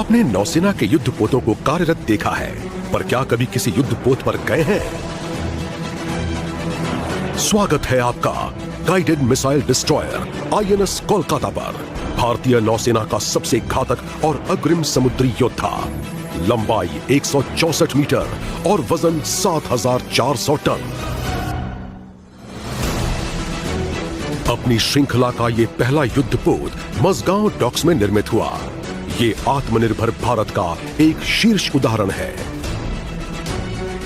आपने नौसेना के युद्धपोतों को कार्यरत देखा है, पर क्या कभी किसी युद्धपोत पर गए हैं? स्वागत है आपका guided missile destroyer INS Kolkata पर। भारतीय नौसेना का सबसे घातक और अग्रिम समुद्री योद्धा। लंबाई 164 मीटर और वजन 7400 टन। अपनी श्रृंखला का ये पहला युद्धपोत मजगांव डॉक्स में निर्मित हुआ। ये आत्मनिर्भर भारत का एक शीर्ष उदाहरण है।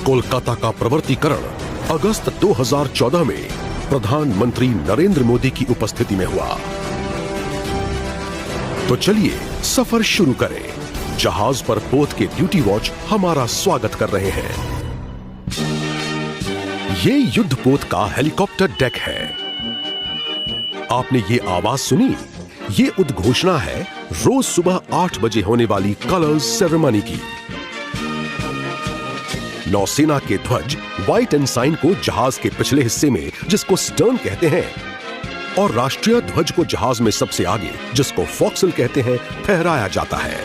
कोलकाता का प्रवर्तीकरण अगस्त 2014 में प्रधानमंत्री नरेंद्र मोदी की उपस्थिति में हुआ। तो चलिए सफर शुरू करें। जहाज पर पोत के ड्यूटी वॉच हमारा स्वागत कर रहे हैं। ये युद्धपोत का हेलीकॉप्टर डेक है। आपने ये आवाज सुनी? ये उद्घोषणा है रोज सुबह 8 बजे होने वाली कलर्स सेरेमनी की। नौसेना के ध्वज व्हाइट एनसाइन को जहाज के पिछले हिस्से में, जिसको स्टर्न कहते हैं, और राष्ट्रीय ध्वज को जहाज में सबसे आगे, जिसको फोक्सल कहते हैं, फहराया जाता है।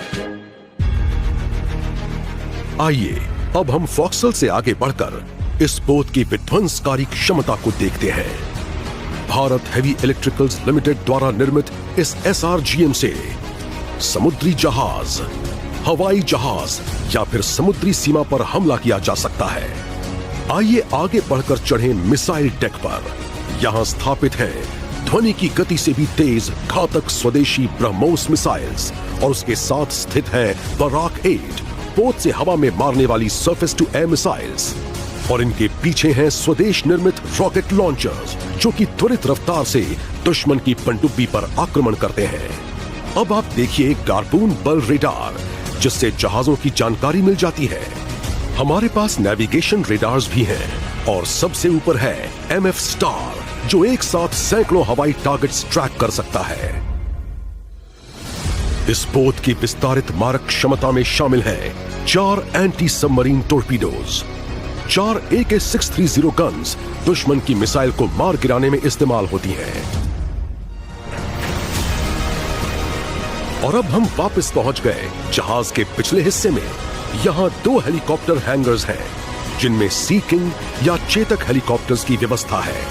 आइए अब हम फोक्सल से आगे बढ़कर इस पोत की विध्वंसकारी क्षमता को देखते हैं। भारत हेवी इलेक्ट्रिकल्स लिमिटेड द्वारा निर्मित इस एसआरजीएम से समुद्री जहाज, हवाई जहाज या फिर समुद्री सीमा पर हमला किया जा सकता है। आइए आगे बढ़कर चढ़ें मिसाइल डेक पर। यहां स्थापित है ध्वनि की गति से भी तेज घातक स्वदेशी ब्रह्मोस मिसाइल्स, और उसके साथ स्थित है बराक 8 पोत से हवा में मारने वाली सरफेस टू एयर मिसाइल्स, और इनके पीछे हैं स्वदेश निर्मित रॉकेट लॉन्चर्स, जो कि त्वरित रफ्तार से दुश्मन की पनडुब्बी पर आक्रमण करते हैं। अब आप देखिए गार्पून बल रेडार, जिससे जहाजों की जानकारी मिल जाती है। हमारे पास नेविगेशन रेडार्स भी हैं, और सबसे ऊपर है एमएफ स्टार, जो एक साथ सैकड़ों हवाई टारगेट्स ट्रैक कर सकता है। इस पोत की विस्तारित मारक क्षमता में शामिल है 4 एंटी सबमरीन टोर्पीडोज, 4 AK-630 गन्स दुश्मन की मिसाइल को मार गिराने में इस्तेमाल होती हैं। और अब हम वापस पहुंच गए जहाज के पिछले हिस्से में। यहां 2 हेलीकॉप्टर हैंगर्स हैं, जिनमें सी किंग या चेतक हेलीकॉप्टर्स की व्यवस्था है।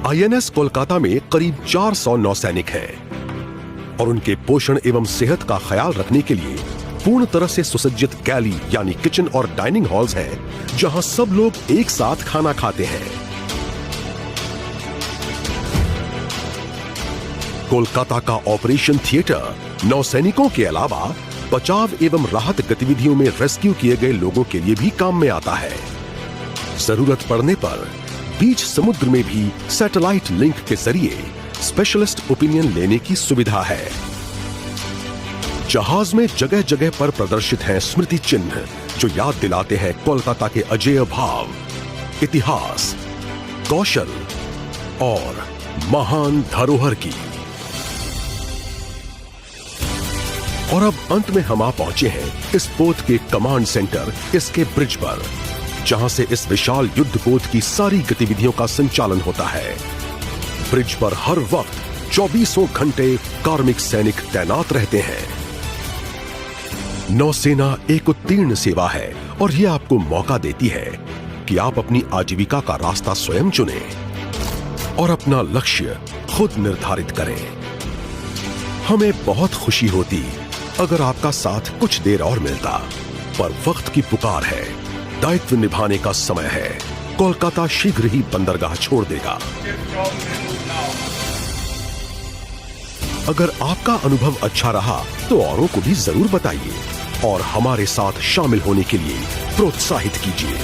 आईएनएस कोलकाता में करीब 400 नौसैनिक हैं, और उनके पोषण एवं सेहत का ख्याल रखने के लिए पूर्ण तरह से सुसज्जित गैली यानी किचन और डाइनिंग हॉल्स हैं, जहां सब लोग एक साथ खाना खाते हैं। कोलकाता का ऑपरेशन थिएटर नौसैनिकों के अलावा बचाव एवं राहत गतिविधियों में रेस्क्यू किए गए लोगों के लिए भी काम में आता है। जरूरत पड़ने पर बीच समुद्र में भी सैटेलाइट लिंक के जरिए स्पेशलिस्ट ओपिनियन लेने की सुविधा है। जहाज में जगह जगह पर प्रदर्शित हैं स्मृति चिन्ह, जो याद दिलाते हैं कोलकाता के अजेय भाव, इतिहास, कौशल और महान धरोहर की। और अब अंत में हम आ पहुंचे हैं इस पोत के कमांड सेंटर, इसके ब्रिज पर, जहां से इस विशाल युद्धपोत की सारी गतिविधियों का संचालन होता है। ब्रिज पर हर वक्त 24 घंटे कार्मिक सैनिक तैनात रहते हैं। नौसेना एक उत्तीर्ण सेवा है, और यह आपको मौका देती है कि आप अपनी आजीविका का रास्ता स्वयं चुनें और अपना लक्ष्य खुद निर्धारित करें। हमें बहुत खुशी होती अगर आपका साथ कुछ देर और मिलता, पर वक्त की पुकार है, दायित्व निभाने का समय है। कोलकाता शीघ्र ही बंदरगाह छोड़ देगा। अगर आपका अनुभव अच्छा रहा तो औरों को भी जरूर बताइए, और हमारे साथ शामिल होने के लिए प्रोत्साहित कीजिए।